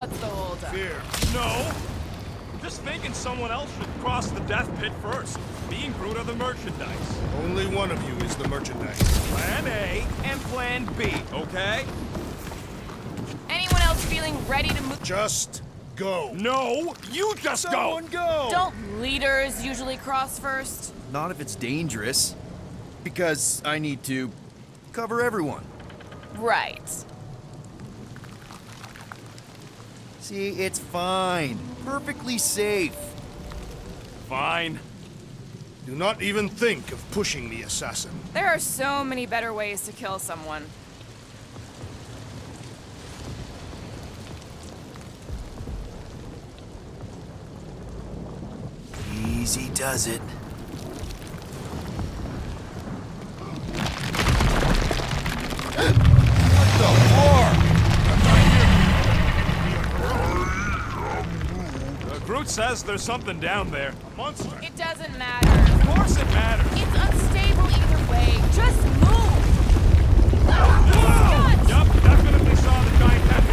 What's the holdup? Fear. No! Just thinking someone else should cross the death pit first. Being brute of the merchandise. Only one of you is the merchandise. Plan A and Plan B, okay? Anyone else feeling ready to move? Just go. No! You just Someone go! Don't leaders usually cross first? Not if it's dangerous. Because I need to cover everyone. Right. See, it's fine. Perfectly safe. Fine. Do not even think of pushing the assassin. There are so many better ways to kill someone. Easy does it. What the fuck? Groot says there's something down there. A monster. It doesn't matter. Of course it matters. It's unstable either way. Just move! Yup, definitely saw the giant cat.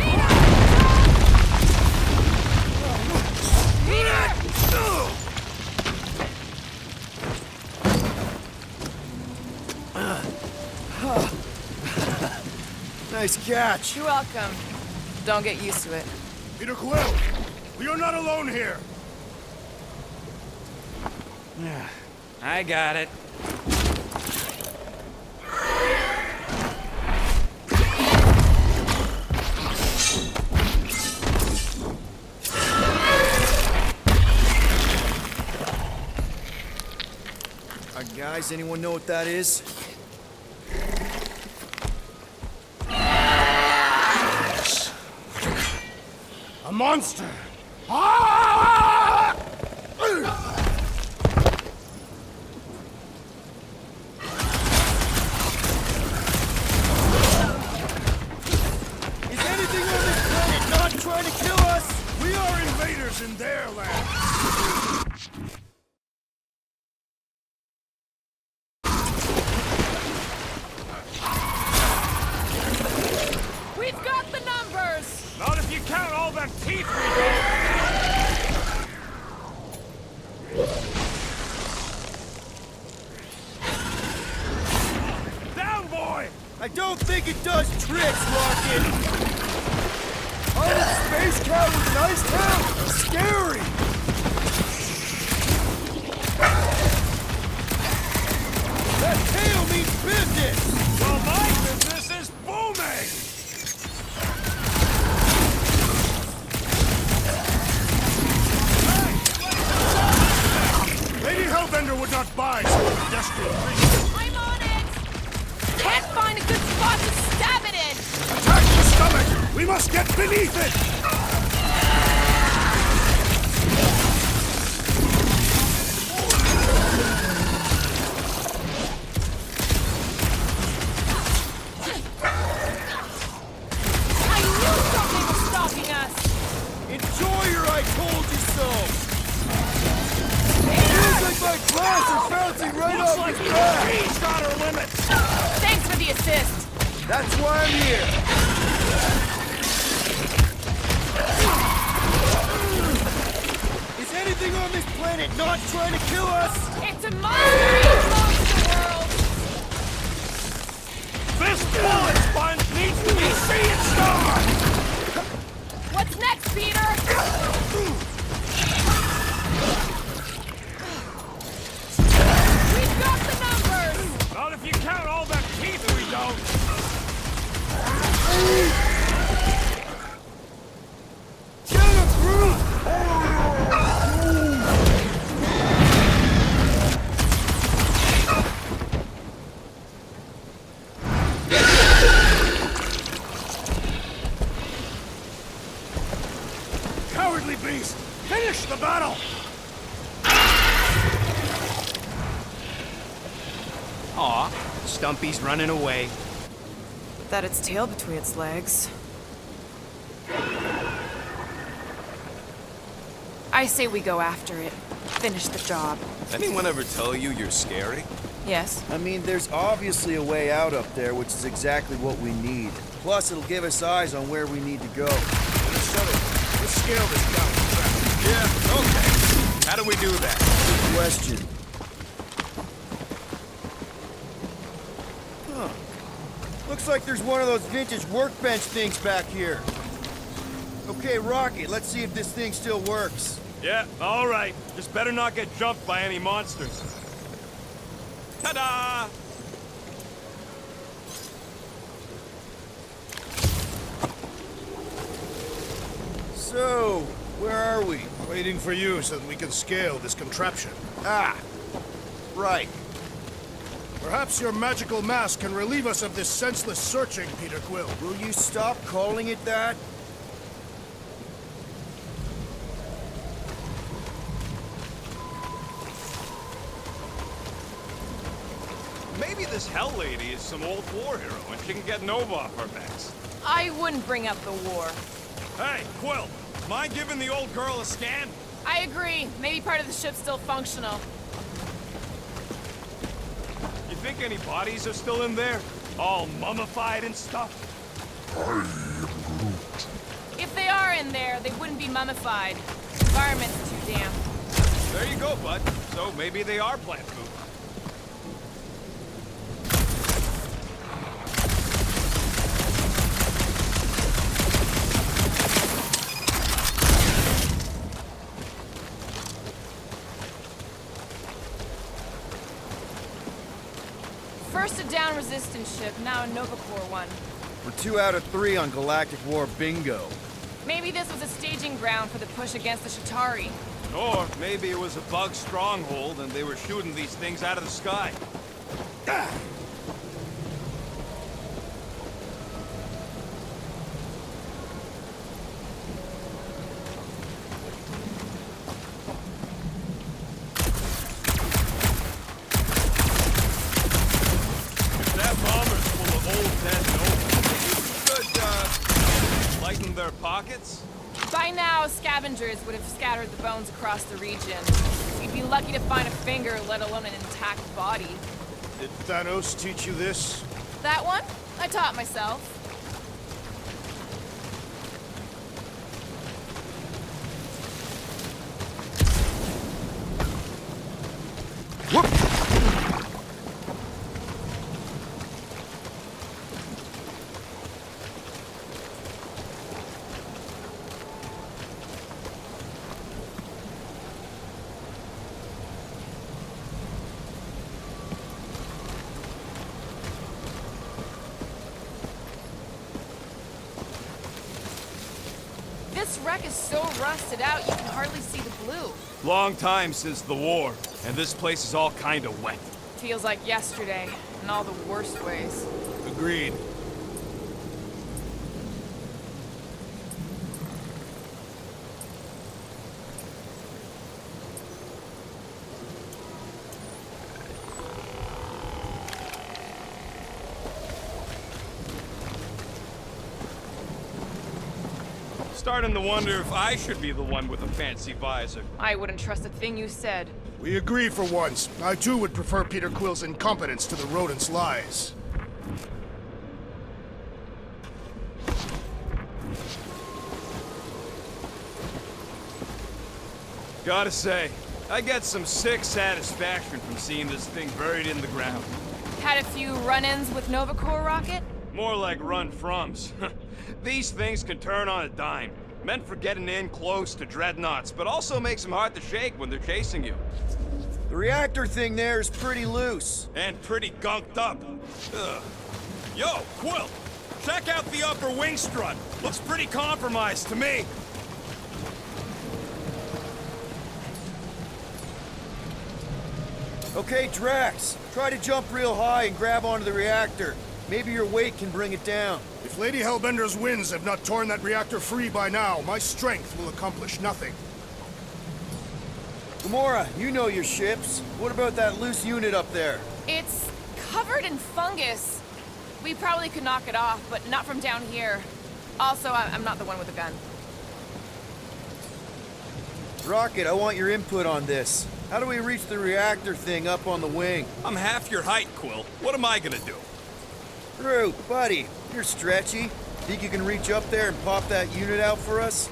Nice catch. You're welcome. Don't get used to it. Peter Quill, we are not alone here. I got it. Guys, anyone know what that is? A monster. Ah! Is anything on this planet not trying to kill us? We are invaders in their land. We've got the numbers! Not if you count all them teeth we got. Down, boy! I don't think it does tricks, Rocket! Oh, the space cow was nice town! Scary! That tail means business! Well, my business is booming! Lady Hellbender would not buy such pedestrian creatures. I'm on it! Can't find a good spot to stab it in! Attack the stomach! We must get beneath it! I knew something was stalking us! Enjoy your I told you so! Feels like my glass is bouncing right Looks off like his back! he's got her limits! Thanks for the assist! That's why I'm here! Is anything on this planet not trying to kill us? It's a monster monster world! This bullet sponge needs to be seeing star! What's next, Peter? We've got the numbers! Not if you count all them teeth we don't! Get him, Groot! Cowardly beast! Finish the battle! Aw, Stumpy's running away. That its tail between its legs. I say we go after it. Finish the job. Anyone ever tell you you're scary? Yes. I mean, there's obviously a way out up there, which is exactly what we need. Plus, it'll give us eyes on where we need to go. Shut it. Let's scale this down. Yeah, okay. How do we do that? Good question. Huh. Looks like there's one of those vintage workbench things back here. Okay, Rocket, let's see if this thing still works. Yeah, all right. Just better not get jumped by any monsters. Ta-da! So, where are we? Waiting for you so that we can scale this contraption. Ah, right. Perhaps your magical mask can relieve us of this senseless searching, Peter Quill. Will you stop calling it that? Maybe this Hell Lady is some old war hero and she can get Nova off our backs. I wouldn't bring up the war. Hey, Quill, mind giving the old girl a scan? I agree. Maybe part of the ship's still functional. You think any bodies are still in there? All mummified and stuff? If they are in there, they wouldn't be mummified. The environment's too damp. There you go, bud. So maybe they are plant food. First a down resistance ship, now a Nova Corps one. We're 2 out of 3 on Galactic War bingo. Maybe this was a staging ground for the push against the Shatari. Or maybe it was a bug stronghold and they were shooting these things out of the sky. If that bomber's full of old dead Nova, could, lighten their pockets? By now, scavengers would have scattered the bones across the region. We'd be lucky to find a finger, let alone an intact body. Did Thanos teach you this? That one? I taught myself. This wreck is so rusted out, you can hardly see the blue. Long time since the war, and this place is all kinda wet. Feels like yesterday, in all the worst ways. Agreed. Starting to wonder if I should be the one with a fancy visor. I wouldn't trust a thing you said. We agree for once. I too would prefer Peter Quill's incompetence to the rodent's lies. Gotta say, I get some sick satisfaction from seeing this thing buried in the ground. Had a few run-ins with Nova Corps rocket? More like run-froms. These things can turn on a dime. Meant for getting in close to dreadnoughts, but also makes them hard to shake when they're chasing you. The reactor thing there is pretty loose. And pretty gunked up. Ugh. Yo, Quill! Check out the upper wing strut. Looks pretty compromised to me. Okay, Drax, try to jump real high and grab onto the reactor. Maybe your weight can bring it down. If Lady Hellbender's winds have not torn that reactor free by now, my strength will accomplish nothing. Gamora, you know your ships. What about that loose unit up there? It's covered in fungus. We probably could knock it off, but not from down here. Also, I'm not the one with a gun. Rocket, I want your input on this. How do we reach the reactor thing up on the wing? I'm half your height, Quill. What am I gonna do? Drew, buddy, you're stretchy. Think you can reach up there and pop that unit out for us?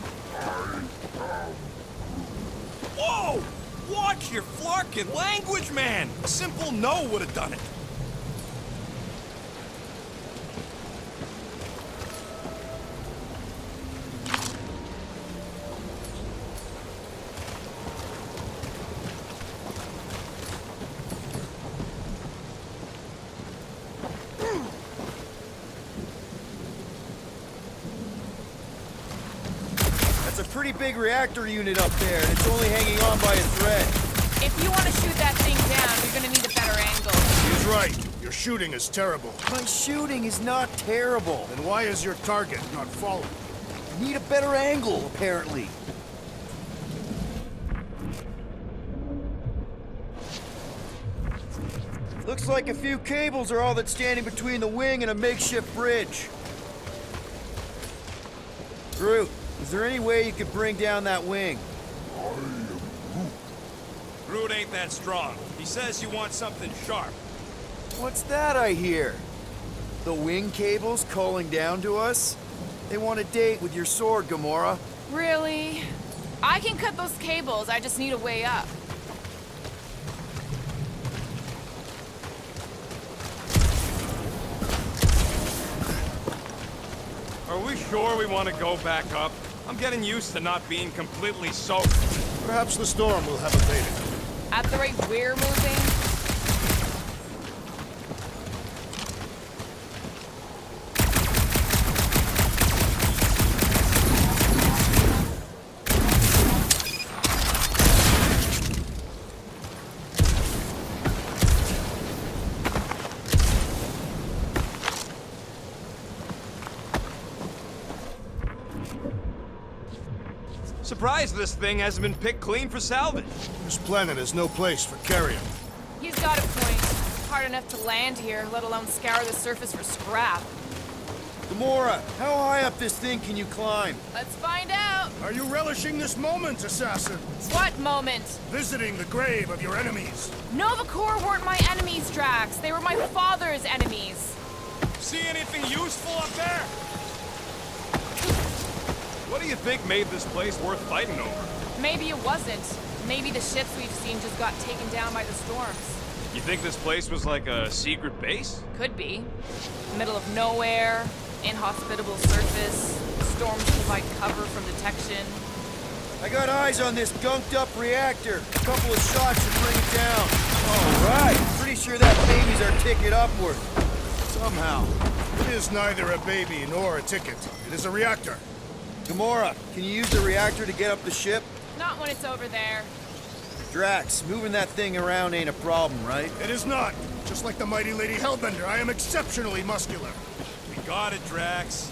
Whoa! Watch your flarkin' language, man! A simple no would have done it. That's a pretty big reactor unit up there, and it's only hanging on by a thread. If you want to shoot that thing down, you're gonna need a better angle. He's right. Your shooting is terrible. My shooting is not terrible. Then why is your target not falling? I need a better angle, apparently. Looks like a few cables are all that's standing between the wing and a makeshift bridge. Groot, is there any way you could bring down that wing? Groot ain't that strong. He says you want something sharp. What's that I hear? The wing cables calling down to us? They want a date with your sword, Gamora. Really? I can cut those cables, I just need a way up. Are we sure we want to go back up? I'm getting used to not being completely soaked. Perhaps the storm will have abated. At the rate we're moving, Surprised this thing hasn't been picked clean for salvage. This planet is no place for carrion. he's got a point. Hard enough to land here, let alone scour the surface for scrap. Gamora, how high up this thing can you climb? Let's find out. Are you relishing this moment, assassin? What moment? Visiting the grave of your enemies. Nova Corps weren't my enemies, Drax. They were my father's enemies. See anything useful up there? What do you think made this place worth fighting over? Maybe it wasn't. Maybe the ships we've seen just got taken down by the storms. You think this place was like a secret base? Could be. Middle of nowhere, inhospitable surface, storms provide cover from detection. I got eyes on this gunked up reactor. A couple of shots should bring it down. All right. Pretty sure that baby's our ticket upward. Somehow. It is neither a baby nor a ticket. It is a reactor. Gamora, can you use the reactor to get up the ship? Not when it's over there. Drax, moving that thing around ain't a problem, right? It is not. Just like the mighty Lady Hellbender, I am exceptionally muscular. We got it, Drax.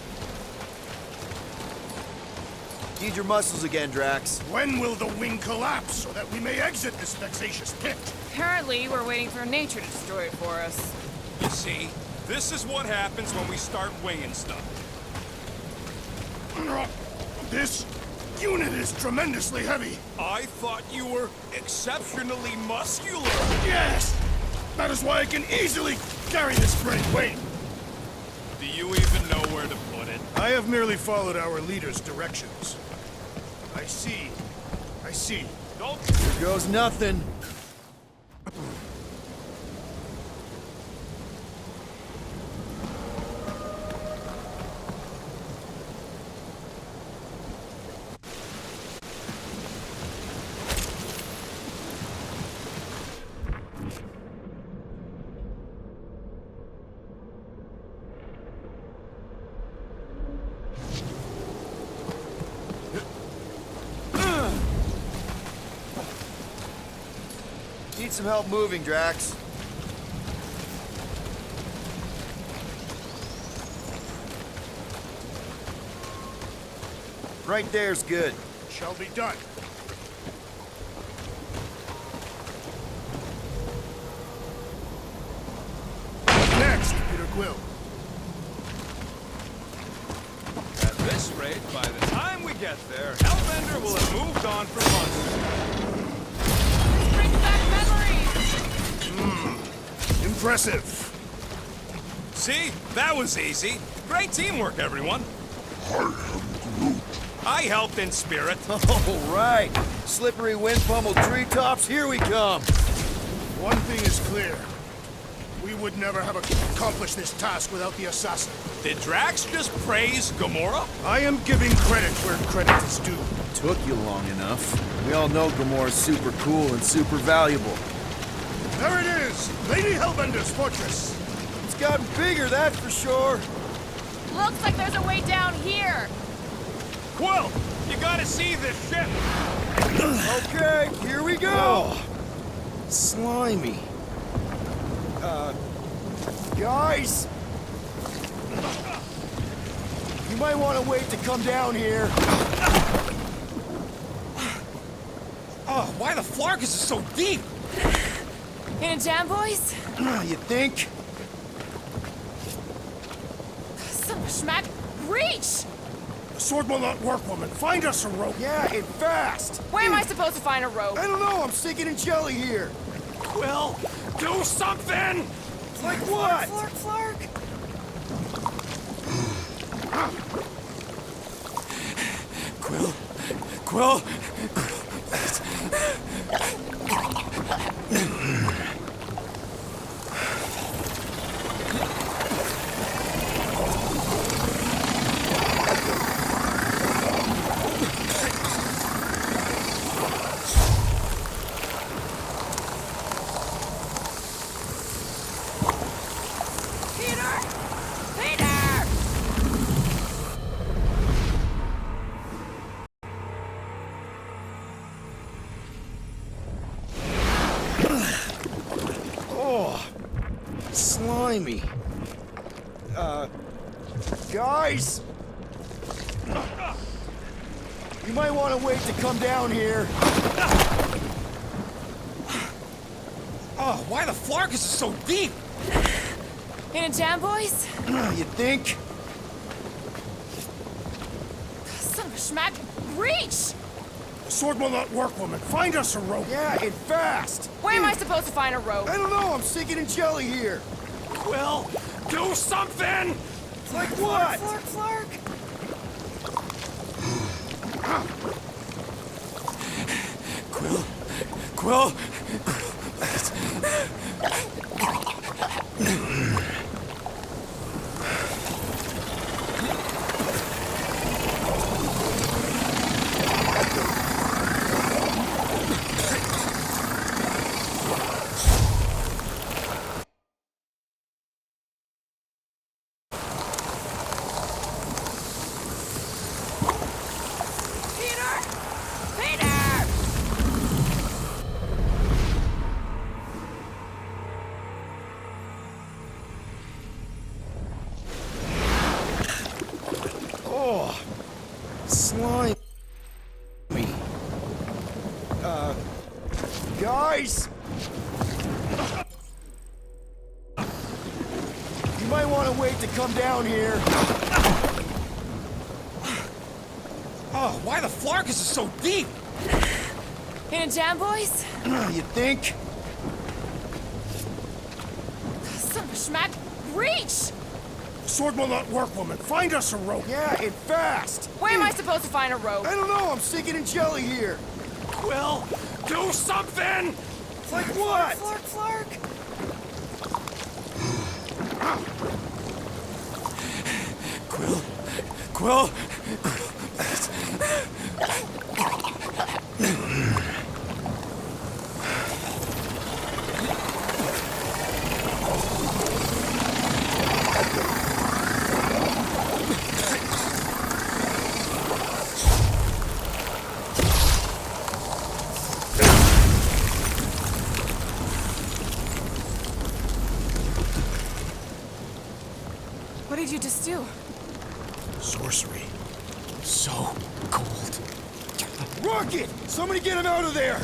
Need your muscles again, Drax. When will the wing collapse so that we may exit this vexatious pit? Apparently, we're waiting for nature to destroy it for us. You see, this is what happens when we start winging stuff. This unit is tremendously heavy. I thought you were exceptionally muscular. Yes! That is why I can easily carry this great weight. Do you even know where to put it? I have merely followed our leader's directions. I see. I see. Don't... Here goes nothing. Need some help moving, Drax. Right there's good. Shall be done. Next, Peter Quill. At this rate, by the time we get there, Hellbender will have moved on for months. Brings back memories! Impressive. See? That was easy. Great teamwork, everyone. I helped in spirit. All right. Slippery wind pummeled treetops, here we come. One thing is clear. We would never have accomplished this task without the assassin. Did Drax just praise Gamora? I am giving credit where credit is due. Took you long enough. We all know Gamora's super cool and super valuable. There it is! Lady Hellbender's fortress! It's gotten bigger, that's for sure. Looks like there's a way down here. Quill, you gotta see this ship. Okay, here we go. Slimy. Guys! You might want to wait to come down here. Oh, why the Flarkus is so deep? In a jam, boys? You think? Son of a schmack. Reach! The sword will not work, woman. Find us a rope. Yeah, and fast. Where am I supposed to find a rope? I don't know, I'm sinking in jelly here. Quill, do something! Like what? Flark, Flark. Quill. Peter! Peter! Slimy. Guys! You might want to wait to come down here. Oh, why the Flarkus is so deep? In a jam, boys? You think? Son of a schmack. Reach! The sword will not work, woman. Find us a rope. Yeah, and fast. Where am I supposed to find a rope? I don't know, I'm sinking in jelly here. Quill, do something! Like what? Flark, Flark. Quill. Peter! Peter! Slimy. Guys! You might want to wait to come down here. Oh, why the Flarkus is so deep? In a jam, boys? You think? Son of a schmack. Reach! The sword will not work, woman. Find us a rope. Yeah, and fast. Where am I supposed to find a rope? I don't know, I'm sinking in jelly here. Quill, do something! Like what? Flark, Flark. Quill. What did you just do? Sorcery. So cold. Rocket! Somebody get him out of there!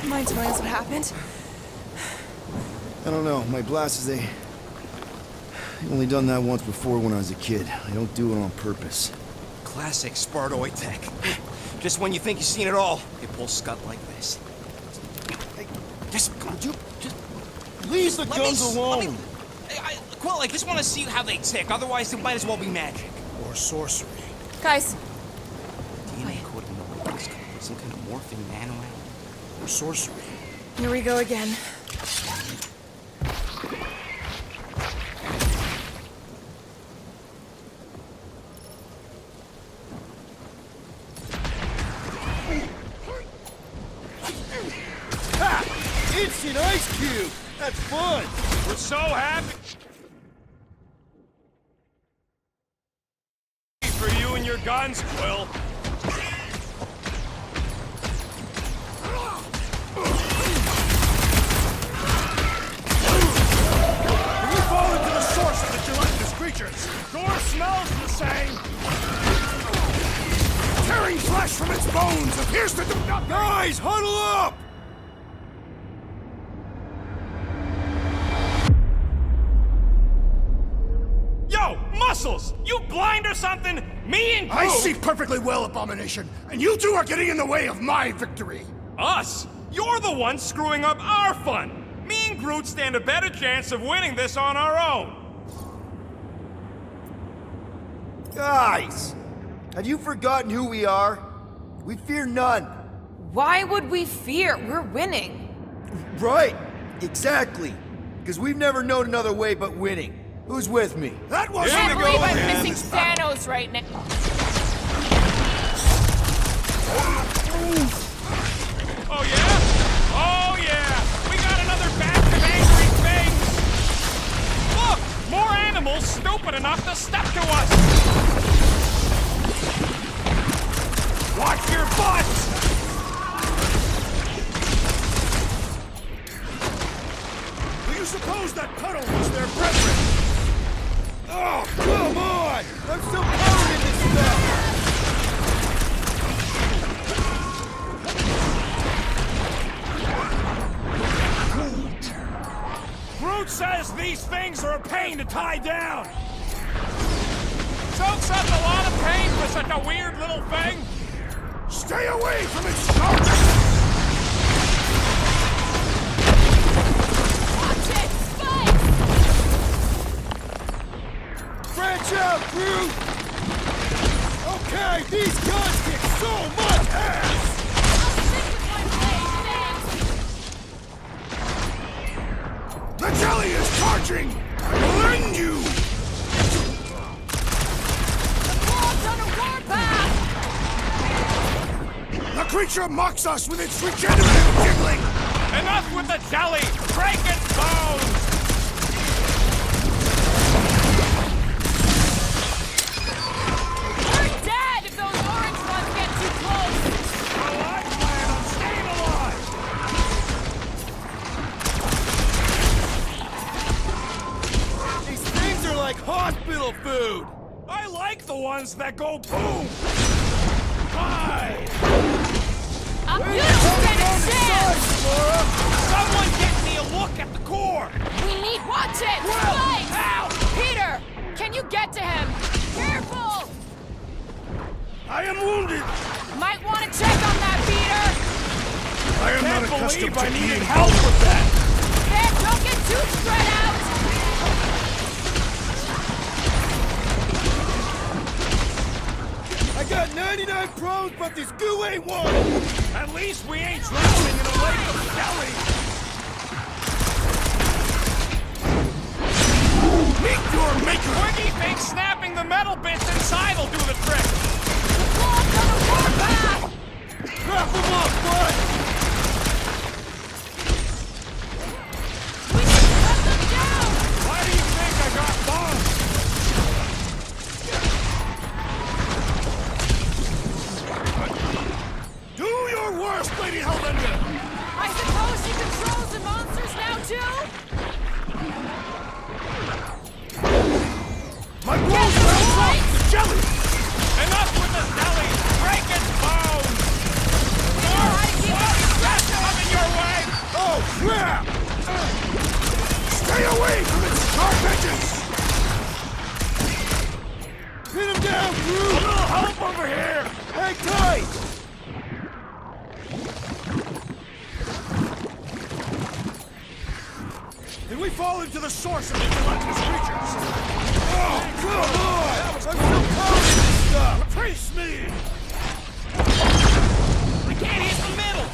Mind telling us what happened? I don't know. My glasses, they only done that once before when I was a kid. I don't do it on purpose. Classic Spartoid tech. Just when you think you've seen it all, they pull scut like this. Hey, Just come on, just leave the guns alone. Quill, I just want to see how they tick. Otherwise, it might as well be magic. Or sorcery. Guys, DNA code in the works. Some kind of morphing nano. Or sorcery. here we go again. Ha! Instant ice cube! That's fun! We're so happy for you and your guns, Quill. Can we fall into the source of the gelatinous creatures? Door smells the same. Tearing flesh from its bones appears to do nothing. Guys, huddle up! Yo, Muscles! You blind or something? Me and Groot... I see perfectly well, Abomination, and you two are getting in the way of my victory. Us? You're the one screwing up our fun. Me and Groot stand a better chance of winning this on our own. Guys! Have you forgotten who we are? We fear none. Why would we fear? We're winning. Right! Exactly! Because we've never known another way but winning. Who's with me? That was Can't to believe go I'm again. missing Thanos right now. Oh yeah? Oh yeah! We got another batch of angry things! Look! More animals stupid enough to step to us! Watch your butts! Do you suppose that puddle was their brethren? Oh, come on! I'm so covered in this stuff! Groot says these things are a pain to tie down! Soaks up a lot of pain for such a weird little thing! Stay away from its sharp! Watch it! Spikes! Branch out, Groot! Okay, these guns kick so much ass! I'll stick with my blade, thanks! The jelly is charging! I will end you! The claw's on a warpath! The creature mocks us with its regenerative jiggling! Enough with the jelly! Break its bones! We're dead if those orange ones get too close! Well, I plan on staying alive! These things are like hospital food! I like the ones that go boom! Why? You don't stand a chance! Laura! Someone get me a look at the core! We need... Watch it! Spikes! Peter! Can you get to him? Careful! I am wounded! Might want to check on that, Peter! I am Can't not accustomed believe I to needed eating help with that! There, don't get too spread out! I got 99 pros, but this goo ain't one! At least we ain't drowning in a lake of jelly! Meet your maker! Twiggy thinks snapping the metal bits inside will do the trick! The claw's on a warpath! Wrap them up, bud! We need to cut them down! Why do you think I got bombs? Do your worst, Lady Hellbender! I suppose she controls the monsters now, too? My blows bounced off the jelly! Enough away from its sharp edges! Pin him down, crew! A little help over here! Hang tight! Did we fall into the source of the gelatinous creatures? Oh, come on! I'm still calling this stuff! Trace me! I can't hit the middle!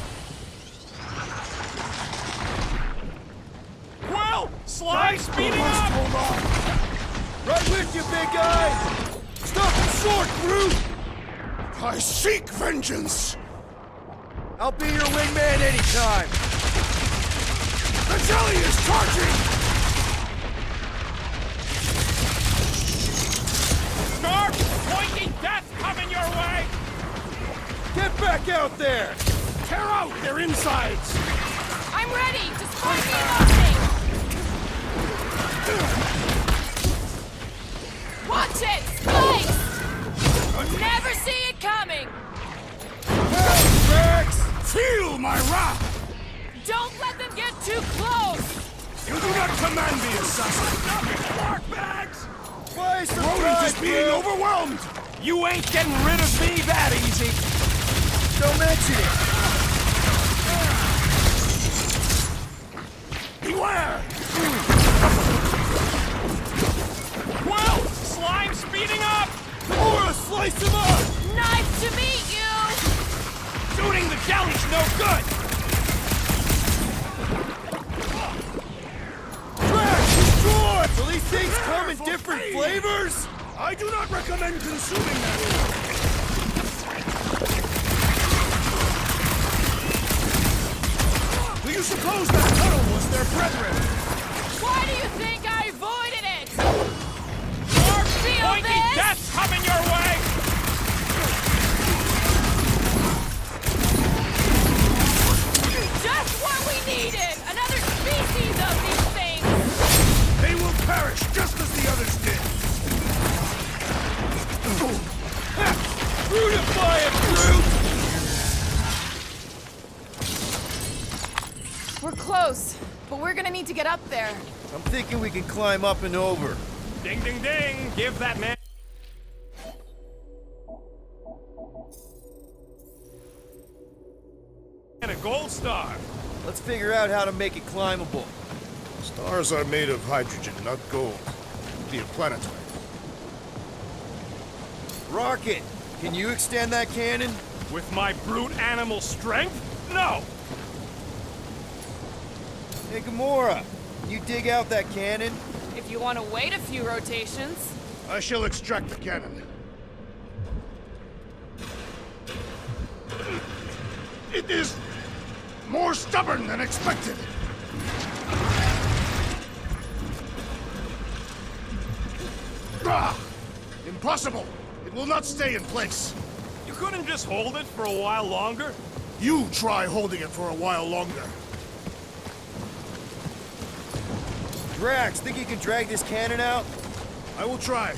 Well, slide speeding up! Hold on! Right with you, big guy! Stop the sword, crew! I seek vengeance! I'll be your wingman anytime! The jelly is charging! Snark! Pointy death coming your way! Get back out there! Tear out their insides! I'm ready! Just find me an opening! Watch it! Spikes! Never see it coming! Help, Rex! Feel my wrath! Don't let them get too close! You do not command me, assassin! Spark bags! Why is the Rodent is being overwhelmed! You ain't getting rid of me that easy! Don't mention it! Beware! Well, slime speeding up! Or slice him up! Nice to meet you! Shooting the jelly's no good! Trash! Destroy! So these things come in different Fade. flavors? I do not recommend consuming them! Do you suppose that tunnel was their brethren? Why do you think I avoided it? Spark! Feel Pointy this? death coming your way! Just what we needed! Another species of these things! They will perish just as the others did! Brutify it, brute! We're close, but we're gonna need to get up there. I'm thinking we can climb up and over. Ding, ding, ding! Give that man a gold star! Let's figure out how to make it climbable. Stars are made of hydrogen, not gold. Be a planetoid. Rocket, can you extend that cannon? With my brute animal strength? No! Hey, Gamora, can you dig out that cannon? If you want to wait a few rotations. I shall extract the cannon. It is more stubborn than expected. Ah! Impossible! It will not stay in place. You couldn't just hold it for a while longer? You try holding it for a while longer. Drax, think you can drag this cannon out? I will try.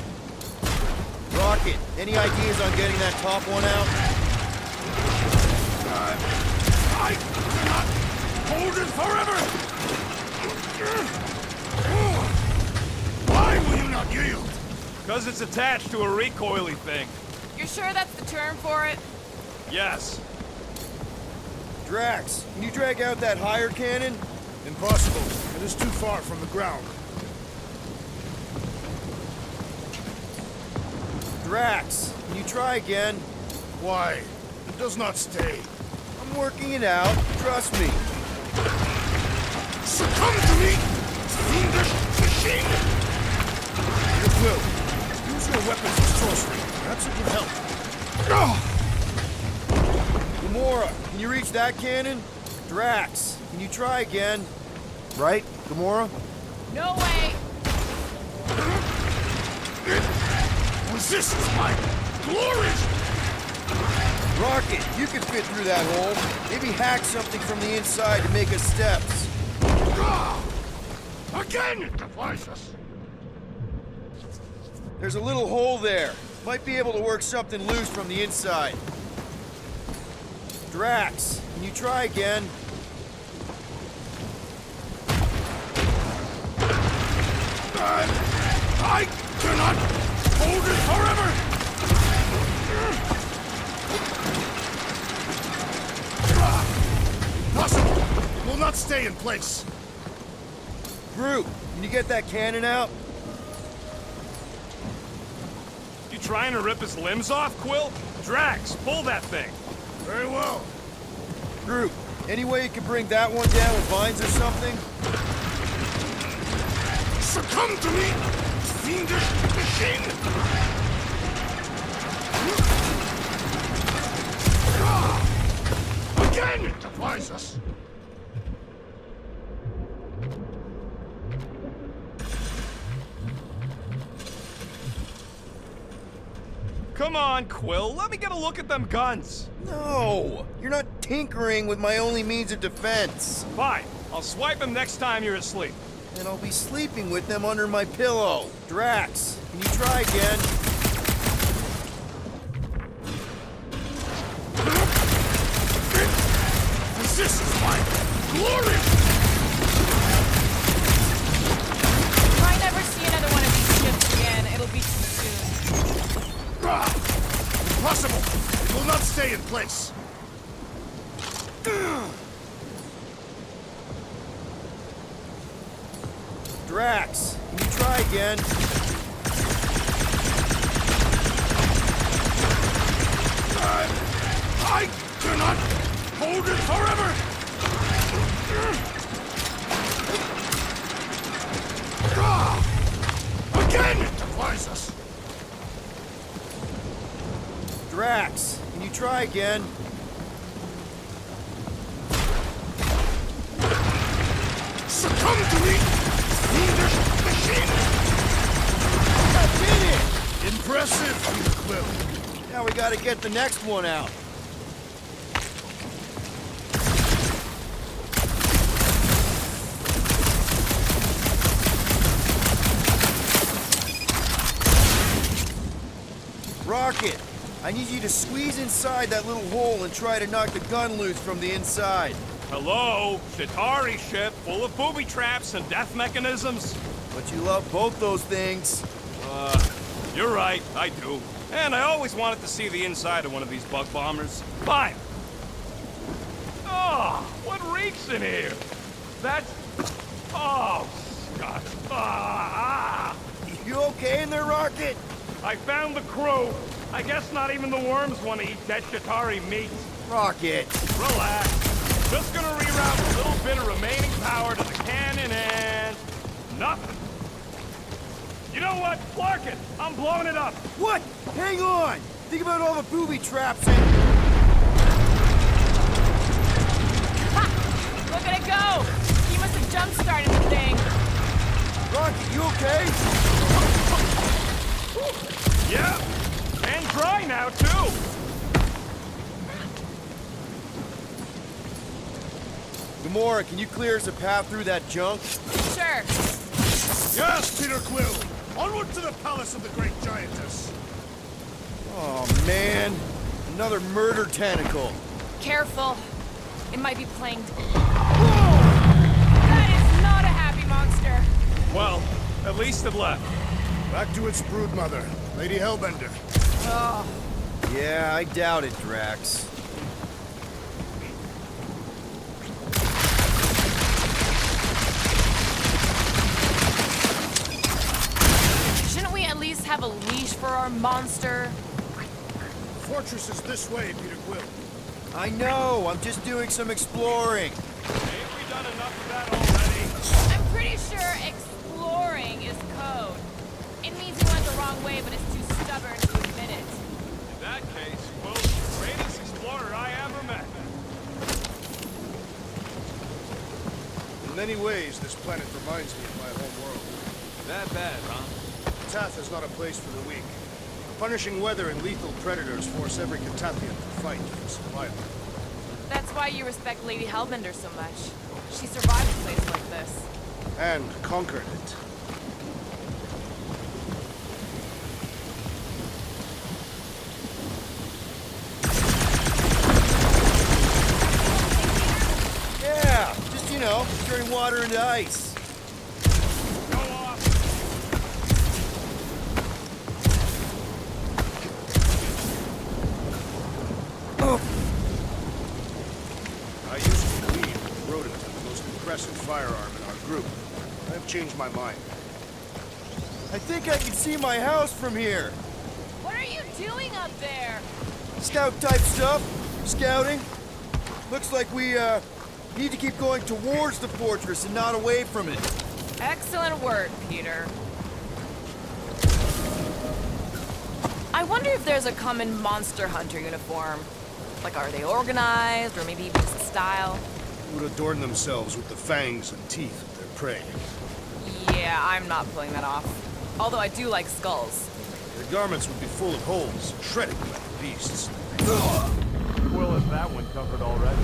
Rocket, any ideas on getting that top one out? I cannot hold it forever! Why will you not yield? Because it's attached to a recoily thing. You're sure that's the term for it? Yes. Drax, can you drag out that higher cannon? Impossible. It is too far from the ground. Drax, can you try again? Why? It does not stay. I'm working it out, trust me. Succumb to me, fiendish machine! Your will. Use your weapons as sorcery. Perhaps it will help. Gamora, can you reach that cannon? Drax, can you try again? Right, Gamora? No way! It resists my glories! Rocket, you can fit through that hole. Maybe hack something from the inside to make us steps. Again it defies us! There's a little hole there. Might be able to work something loose from the inside. Drax, can you try again? I cannot hold it forever! Impossible! It will not stay in place. Groot, can you get that cannon out? You trying to rip his limbs off, Quill? Drax, pull that thing. Very well. Groot, any way you can bring that one down with vines or something? Succumb to me, fiendish machine! Again! It defies us! Come on, Quill, let me get a look at them guns. No! You're not tinkering with my only means of defense. Fine, I'll swipe them next time you're asleep. And I'll be sleeping with them under my pillow. Drax, can you try again? This is my glory! If I never see another one of these ships again, it'll be too soon. Impossible! It will not stay in place. Drax, can you try again? I cannot hold it forever! Again! It defies us! Drax, can you try again? Succumb to me, fiendish machine! I did it! Impressive, Quill. Now we gotta get the next one out. Rocket, I need you to squeeze inside that little hole and try to knock the gun loose from the inside. Hello? Chitauri ship full of booby traps and death mechanisms? But you love both those things. You're right, I do. And I always wanted to see the inside of one of these bug bombers. Fine. Oh, what reeks in here? That's... Oh, Scott. You okay in there, Rocket? I found the crew. I guess not even the worms want to eat that Chitauri meat. Rocket. Relax. Just gonna reroute a little bit of remaining power to the cannon and... nothing. You know what? Clark it! I'm blowing it up! What? Hang on! Think about all the booby traps and... Ha! Look at it go! He must have jump-started the thing. Rocket, you okay? Yeah! And dry now, too! Gamora, can you clear us a path through that junk? Sure. Yes, Peter Quill! Onward to the palace of the great giantess! Oh, man. Another murder tentacle. Careful. It might be playing... That is not a happy monster. Well, at least it left. Back to its broodmother, Lady Hellbender. Oh, Yeah, I doubt it, Drax. shouldn't we at least have a leash for our monster? The fortress is this way, Peter Quill. I know, I'm just doing some exploring. Ain't we done enough of that already? I'm pretty sure exploring is code. It means you went the wrong way, but it's too stubborn to admit it. In that case, Quill's the greatest explorer I ever met. In many ways, this planet reminds me of my home world. That bad, huh? Katath is not a place for the weak. Punishing weather and lethal predators force every Katathian to fight for survival. That's why you respect Lady Hellbender so much. She survived a place like this. And conquered it. Yeah, just, you know, turning water into ice. Go off. changed my mind. I think I can see my house from here. What are you doing up there? Scout type stuff. Scouting. Looks like we, need to keep going towards the fortress and not away from it. Excellent work, Peter. I wonder if there's a common monster hunter uniform. Like, are they organized, or maybe even just a style? Would adorn themselves with the fangs and teeth of their prey. Yeah, I'm not pulling that off. Although I do like skulls. Their garments would be full of holes, shredded by the beasts. Quill has that one covered already.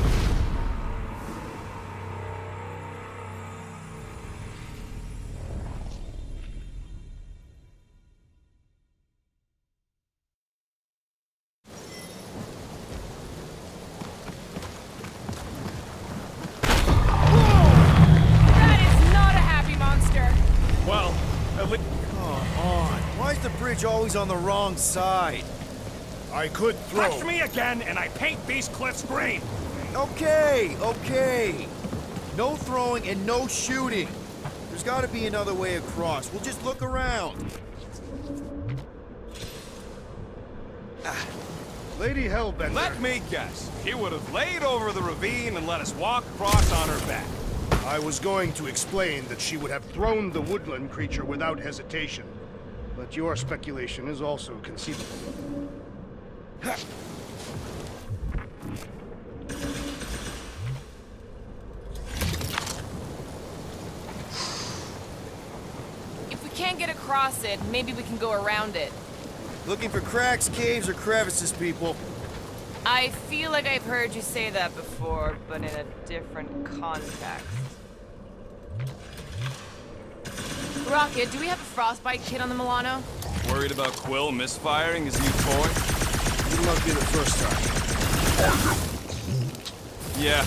That is not a happy monster. Well, at least... Come on. Why is the bridge always on the wrong side? I could throw. Touch me again, and I paint these cliffs green! Okay, okay. No throwing and no shooting. There's gotta be another way across. We'll just look around. Lady Hellbender. Let me guess. She would have laid over the ravine and let us walk across on her back. I was going to explain that she would have thrown the woodland creature without hesitation. But your speculation is also conceivable. If we can't get across it, maybe we can go around it. Looking for cracks, caves, or crevices, people. I feel like I've heard you say that before, but in a different context. Rocket, do we have a frostbite kit on the Milano? Worried about Quill misfiring his new toy? Would not be the first time. Yeah.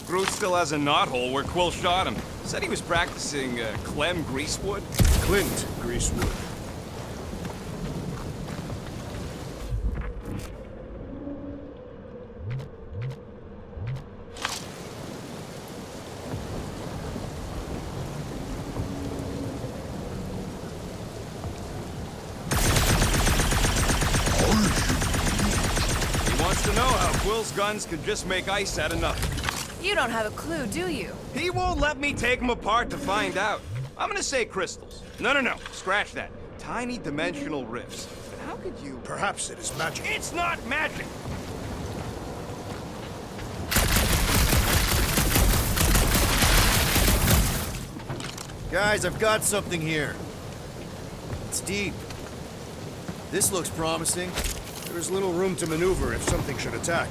Groot still has a knothole where Quill shot him. Said he was practicing Clem Greasewood. Clint Greasewood. He wants to know how Quill's guns can just make ice out of nothing. You don't have a clue, do you? He won't let me take them apart to find out. I'm gonna say crystals. No. Scratch that. Tiny dimensional rifts. But how could you... Perhaps it is magic. It's not magic! Guys, I've got something here. It's deep. This looks promising. There is little room to maneuver if something should attack.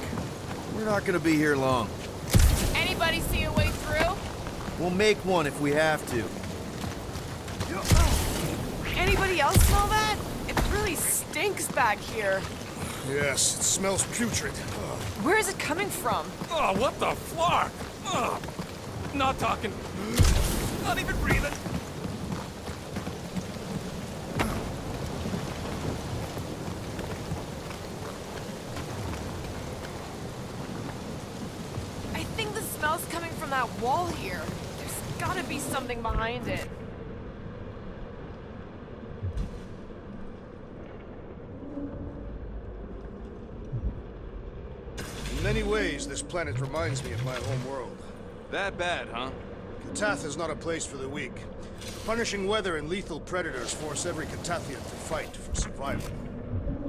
We're not gonna be here long. Anybody see a way through? We'll make one if we have to. Anybody else smell that? It really stinks back here. Yes, it smells putrid. Ugh. Where is it coming from? Oh, what the flark? Ugh. Not talking. Not even breathing. I think the smell's coming from that wall here. There's gotta be something behind it. In many ways, this planet reminds me of my home world. That bad, huh? Katath is not a place for the weak. The punishing weather and lethal predators force every Katathian to fight for survival.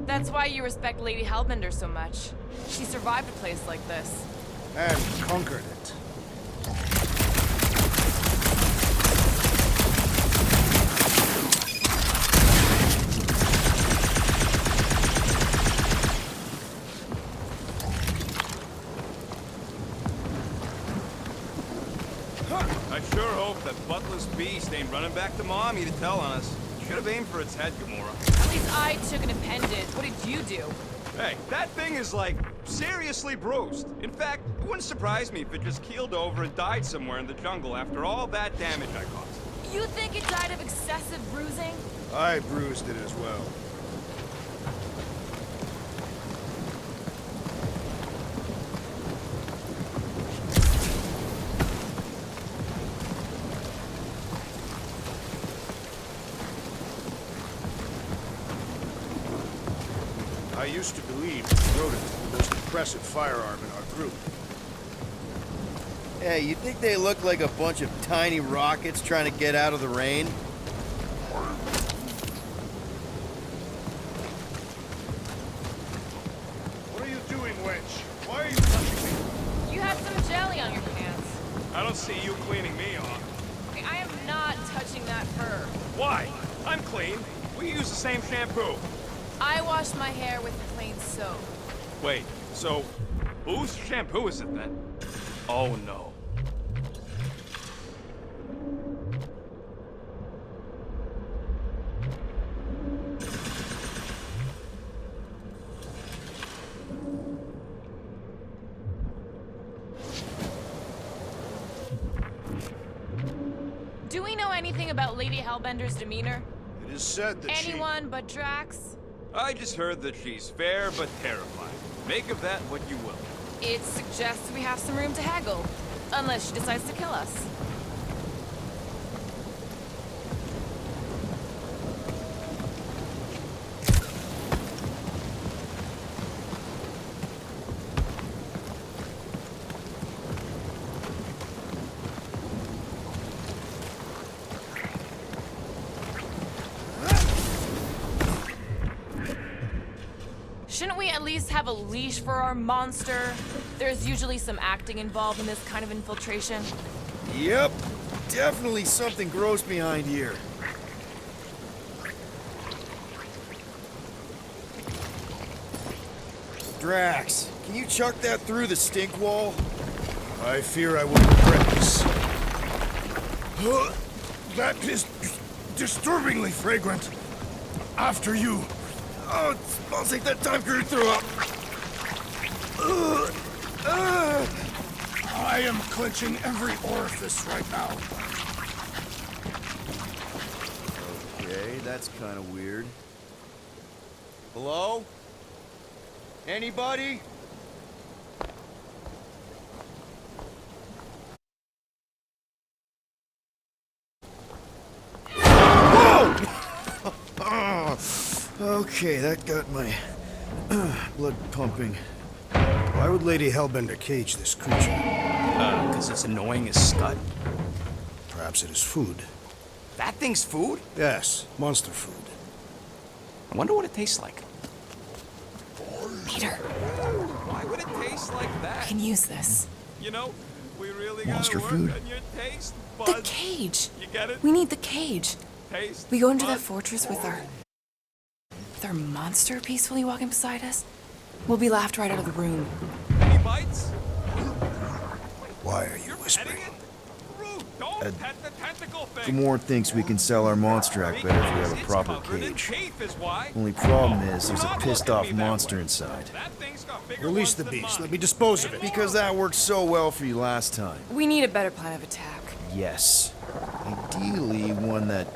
That's why you respect Lady Hellbender so much. She survived a place like this. And conquered it. I sure hope that buttless beast ain't running back to Mommy to tell on us. Should have aimed for its head, Gamora. At least I took an appendage. What did you do? Hey, that thing is, like, seriously bruised. In fact, it wouldn't surprise me if it just keeled over and died somewhere in the jungle after all that damage I caused. You think it died of excessive bruising? I bruised it as well. used to believe the rodent was the most impressive firearm in our group. Hey, you think they look like a bunch of tiny rockets trying to get out of the rain? What are you doing, wench? Why are you touching me? You had some jelly on your pants. I don't see you cleaning me off. Okay, I am not touching that fur. Why? I'm clean. We use the same shampoo. I wash my hair with plain soap. Wait, so whose shampoo is it then? Oh no. Do we know anything about Lady Hellbender's demeanor? It is said that Anyone but Drax? I just heard that she's fair but terrified. Make of that what you will. It suggests we have some room to haggle. Unless she decides to kill us. Shouldn't we at least have a leash for our monster? There's usually some acting involved in this kind of infiltration. Yep, definitely something gross behind here. Drax, can you chuck that through the stink wall? I fear I will regret this. That is disturbingly fragrant. After you. Oh, it smells like that time Groot threw up. I am clenching every orifice right now. Okay, that's kind of weird. Hello? Anybody? Okay, that got my blood pumping. Why would Lady Hellbender cage this creature? Because it's annoying as scud. Perhaps it is food. That thing's food? Yes, monster food. I wonder what it tastes like. Peter, Why would it taste like I that? can use this. You know, we really Monster gotta work food. on your taste The buds. cage! You get it? We need the cage. Taste We go into that buds. fortress with our monster peacefully walking beside us. We'll be laughed right out of the room. Any bites? Why are you You're petting whispering? it? Rude, don't pet the tentacle thing. Gamorrean thinks we can sell our monster act better if we have a It's proper covered in cage. teeth is why. Only problem is there's a Not pissed look at off me that monster way. inside. That thing's got bigger Release ones the than beast. mine. Let me dispose of it. Because that worked so well for you last time. We need a better plan of attack. Yes. Ideally, one that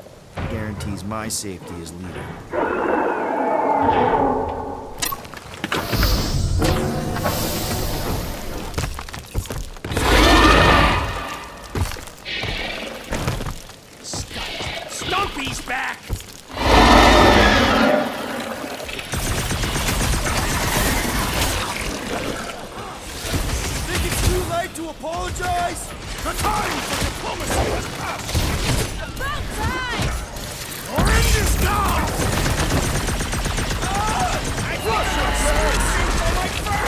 guarantees my safety as leader. Stumpy's back! Think it's too late to apologize? The time for diplomacy has passed! About time! Orange is down!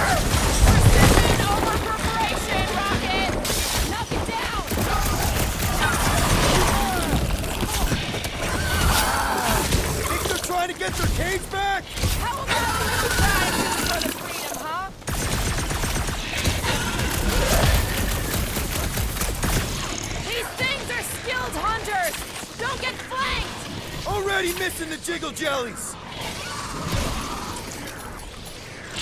Precision over preparation, Rocket! Knock it down! Think they're trying to get their cage back? How about you try for the freedom, huh? These things are skilled hunters! Don't get flanked! Already missing the jiggle jellies.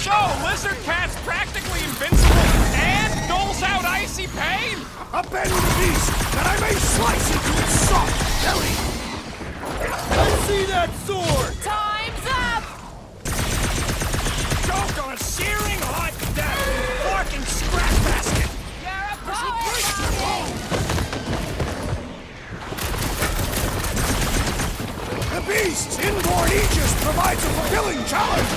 So, Lizard Cat's practically invincible and doles out icy pain? Abandon the beast, that I may slice into its soft belly! Let's see that sword! Time's up! Choke on a searing hot death! Fucking scrap basket! You're a power rocket! The beast's inborn aegis provides a fulfilling challenge!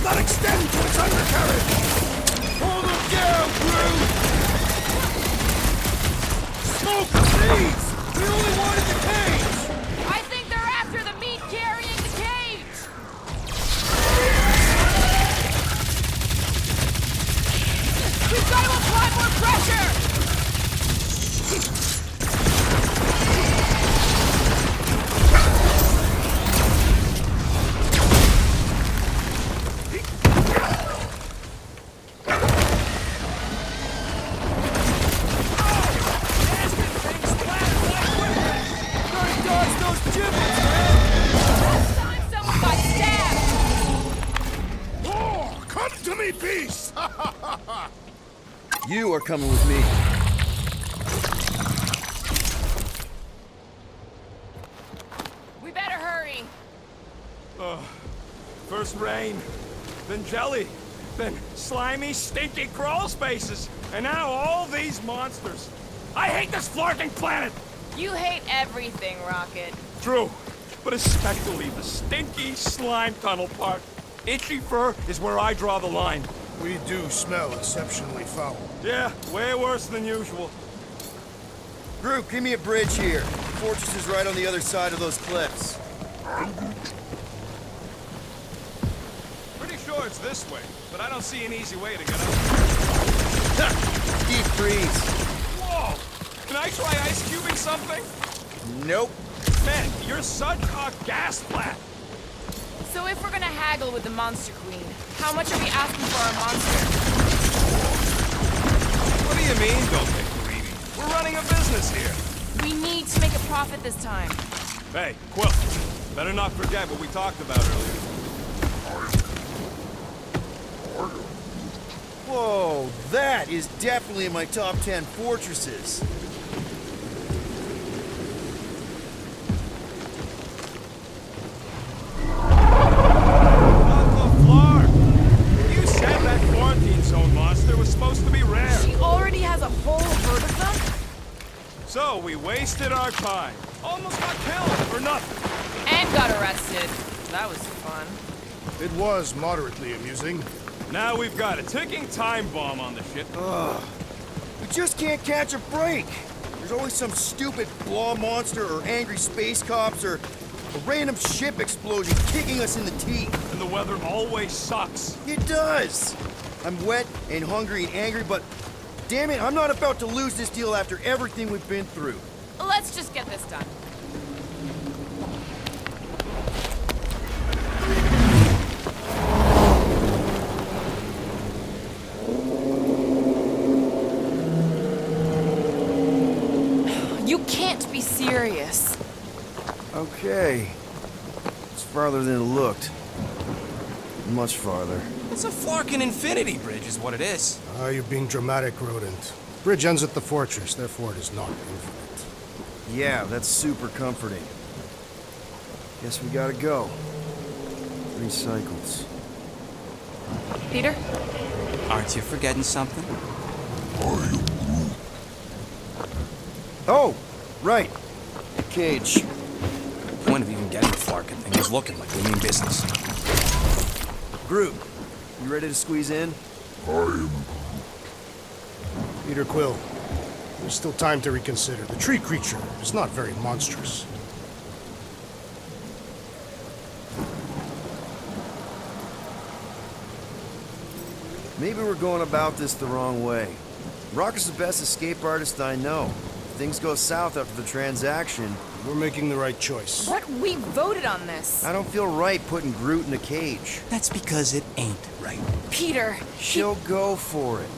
not extend to its undercarriage! Hold them down, Groot! Smoke, please! We only wanted the cage! I think they're after the meat carrying the cage! We've got to apply more pressure! Peace! You are coming with me. We better hurry. First rain, then jelly, then slimy, stinky crawl spaces, and now all these monsters. I hate this flarking planet! You hate everything, Rocket. True, but especially the stinky slime tunnel part. Itchy fur is where I draw the line. We do smell exceptionally foul. Yeah, way worse than usual. Groot, give me a bridge here. The fortress is right on the other side of those cliffs. Pretty sure it's this way, but I don't see an easy way to get up. Deep freeze. Whoa! Can I try ice cubing something? Nope. Man, you're such a gas plat. So if we're gonna haggle with the Monster Queen, how much are we asking for our monster? What do you mean, don't get greedy? We're running a business here. We need to make a profit this time. Hey, Quill, better not forget what we talked about earlier. Whoa, that is definitely in my top 10 fortresses. So, we wasted our time. Almost got killed for nothing. And got arrested. That was fun. It was moderately amusing. Now we've got a ticking time bomb on the ship. We just can't catch a break. There's always some stupid claw monster or angry space cops or a random ship explosion kicking us in the teeth. And the weather always sucks. It does. I'm wet and hungry and angry, but damn it, I'm not about to lose this deal after everything we've been through. Let's just get this done. You can't be serious. Okay. It's farther than it looked. Much farther. It's a flarkin' infinity bridge is what it is. You're being dramatic, Rodent. Bridge ends at the fortress, therefore it is not infinite. Yeah, that's super comforting. Guess we gotta go. 3 cycles. Peter? Aren't you forgetting something? Oh, right. The cage. The point of even getting the flarkin' thing is looking like we mean business. Groot, you ready to squeeze in? Peter Quill, there's still time to reconsider. The tree creature is not very monstrous. Maybe we're going about this the wrong way. Rock is the best escape artist I know. If things go south after the transaction, We're making the right choice. But we voted on this. I don't feel right putting Groot in a cage. That's because it ain't right. Peter, She'll go for it.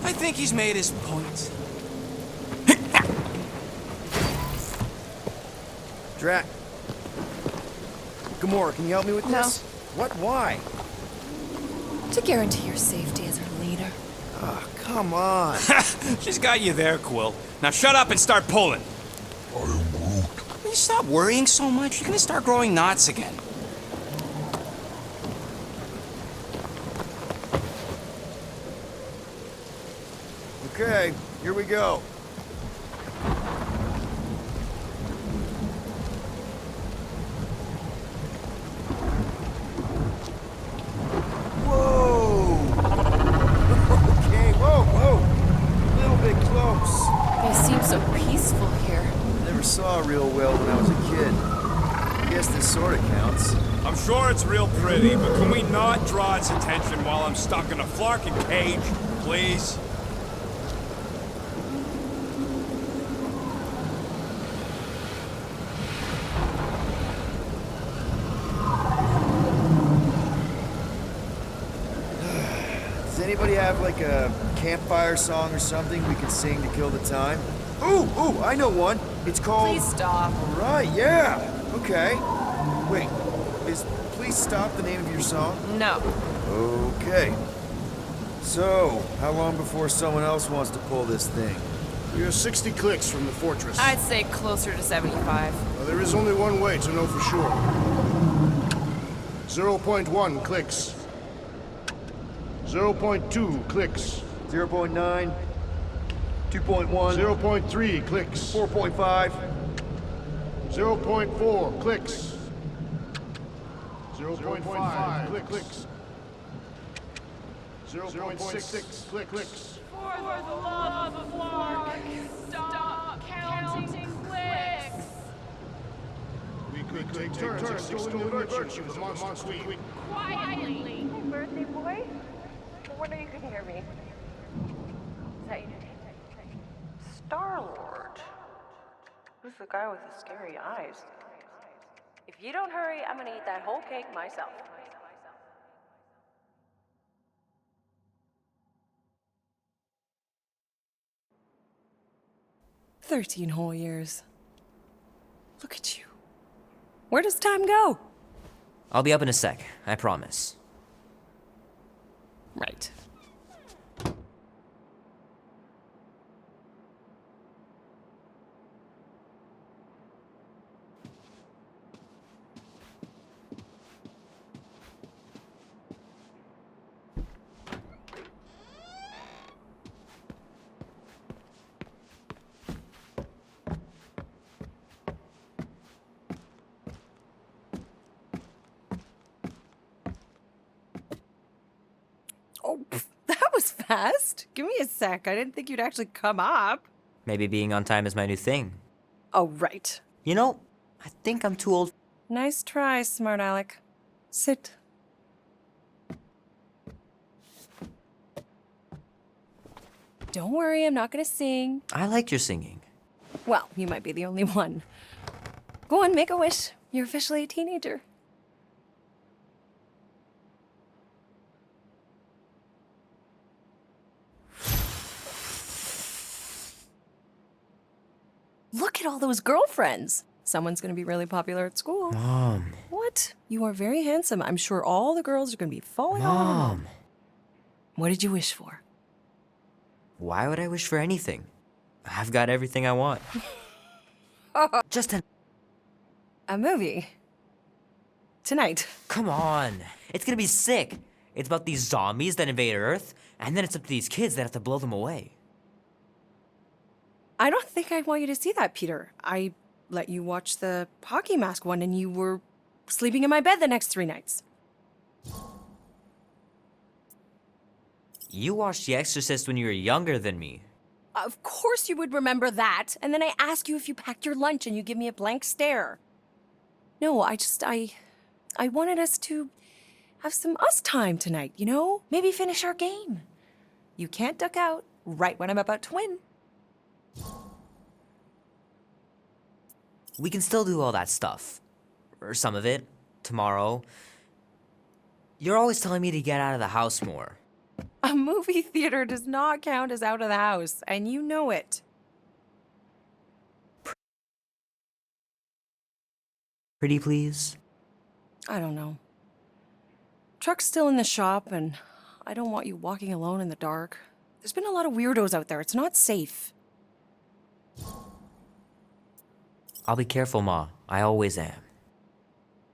I think he's made his point. Drac. Gamora, can you help me with No. this? What? Why? to guarantee your safety as our leader. Ah, come on. She's got you there, Quill. Now shut up and start pulling. Will you stop worrying so much? You're gonna start growing knots again. Okay, here we go. sure it's real pretty, but can we not draw its attention while I'm stuck in a flarkin' cage, please? Does anybody have like a campfire song or something we can sing to kill the time? Ooh, I know one. It's called... Please stop. Right, yeah. Okay. Wait, is Please Stop the name of your song? No. Okay. So, how long before someone else wants to pull this thing? We are 60 clicks from the fortress. I'd say closer to 75. Well, there is only one way to know for sure. 0.1 clicks. 0.2 clicks. 0.9, 2.1, 0.3 clicks. 4.5. 0.4 clicks. 0.5 clicks. 0.6 clicks. For the love of Mark, stop counting clicks. We could take turns extolling the virtues of the monster queen. Quietly. Hey, birthday boy. No wonder you can hear me. Is that you? Star-Lord. Who's the guy with the scary eyes? If you don't hurry, I'm gonna eat that whole cake myself. 13 whole years. Look at you. Where does time go? I'll be up in a sec, I promise. Right. Oh, that was fast. Give me a sec. I didn't think you'd actually come up. Maybe being on time is my new thing. Oh, right. You know, I think I'm too old. Nice try, smart Alec. Sit. Don't worry, I'm not gonna sing. I like your singing. Well, you might be the only one. Go on, make a wish. You're officially a teenager. Look at all those girlfriends. Someone's gonna be really popular at school. Mom. What? You are very handsome. I'm sure all the girls are gonna be falling on you. Mom. What did you wish for? Why would I wish for anything? I've got everything I want. Just A movie. Tonight. Come on. It's gonna be sick. It's about these zombies that invade Earth, and then it's up to these kids that have to blow them away. I don't think I want you to see that, Peter. I let you watch the hockey mask one and you were sleeping in my bed the next 3 nights. You watched The Exorcist when you were younger than me. Of course you would remember that. And then I ask you if you packed your lunch and you give me a blank stare. No, I wanted us to have some us time tonight, you know? Maybe finish our game. You can't duck out right when I'm about to win. We can still do all that stuff. Or some of it. Tomorrow. You're always telling me to get out of the house more. A movie theater does not count as out of the house, and you know it. Pretty please? I don't know. Truck's still in the shop, and I don't want you walking alone in the dark. There's been a lot of weirdos out there. It's not safe. I'll be careful, Ma. I always am.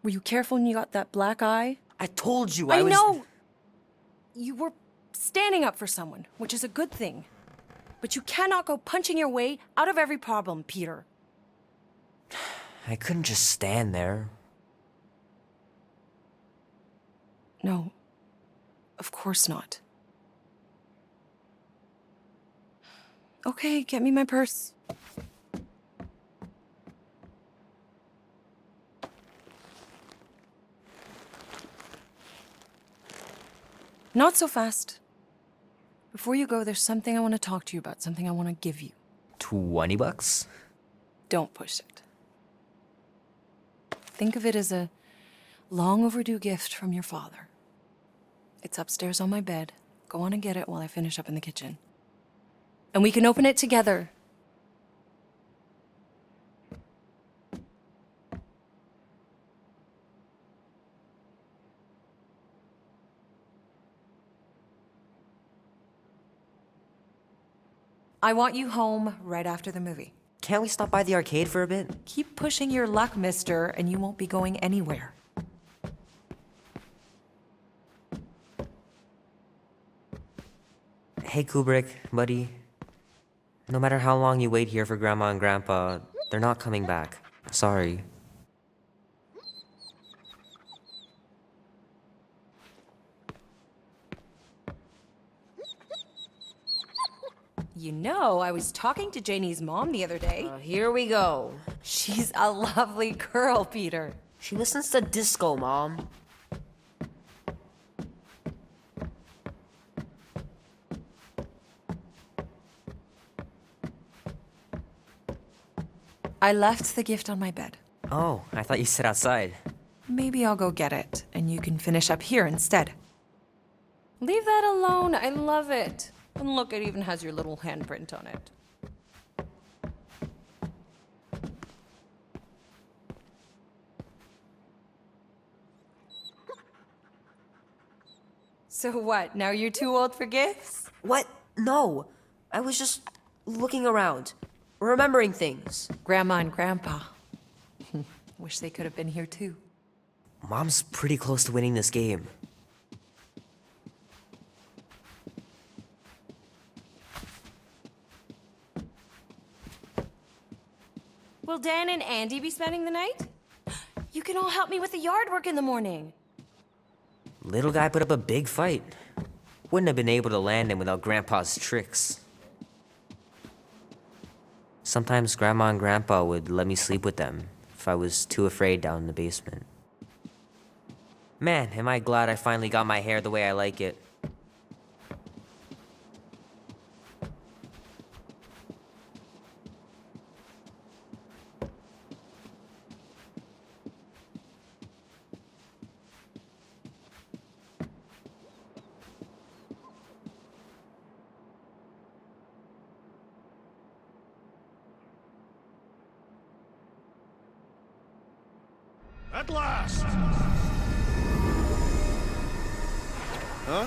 Were you careful when you got that black eye? I told you I was... know! You were standing up for someone, which is a good thing. But you cannot go punching your way out of every problem, Peter. I couldn't just stand there. No, of course not. Okay, get me my purse. Not so fast. Before you go, there's something I want to talk to you about, something I want to give you. $20? Don't push it. Think of it as a long overdue gift from your father. It's upstairs on my bed. Go on and get it while I finish up in the kitchen. And we can open it together. I want you home right after the movie. Can't we stop by the arcade for a bit? Keep pushing your luck, mister, and you won't be going anywhere. Hey, Kubrick, buddy. No matter how long you wait here for Grandma and Grandpa, they're not coming back. Sorry. You know, I was talking to Janie's mom the other day. Here we go. She's a lovely girl, Peter. She listens to disco, Mom. I left the gift on my bed. Oh, I thought you said outside. Maybe I'll go get it, and you can finish up here instead. Leave that alone. I love it. And look, it even has your little handprint on it. So what, now you're too old for gifts? What? No. I was just looking around, remembering things. Grandma and Grandpa. Wish they could have been here too. Mom's pretty close to winning this game. Will Dan and Andy be spending the night? You can all help me with the yard work in the morning. Little guy put up a big fight. Wouldn't have been able to land him without Grandpa's tricks. Sometimes Grandma and Grandpa would let me sleep with them if I was too afraid down in the basement. Man, am I glad I finally got my hair the way I like it. At last! Huh?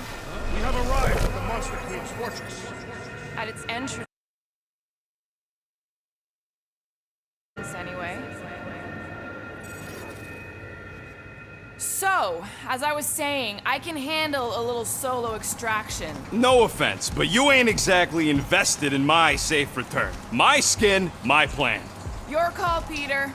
We have arrived at the Monster Queen's fortress. At its entrance, anyway. So, as I was saying, I can handle a little solo extraction. No offense, but you ain't exactly invested in my safe return. My skin, my plan. Your call, Peter.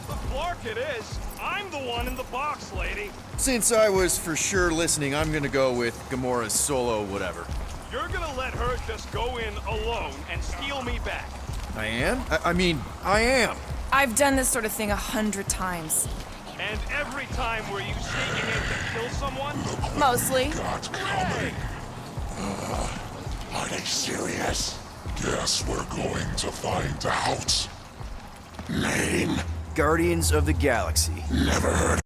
The Clark it is. I'm the one in the box, lady. Since I was for sure listening, I'm gonna go with Gamora's solo whatever. You're gonna let her just go in alone and steal me back. I am? I am. I've done this sort of thing 100 times. And every time were you sneaking in to kill someone? Mostly. Not coming. Are they serious? Guess we're going to find out. Name? Guardians of the Galaxy. Never heard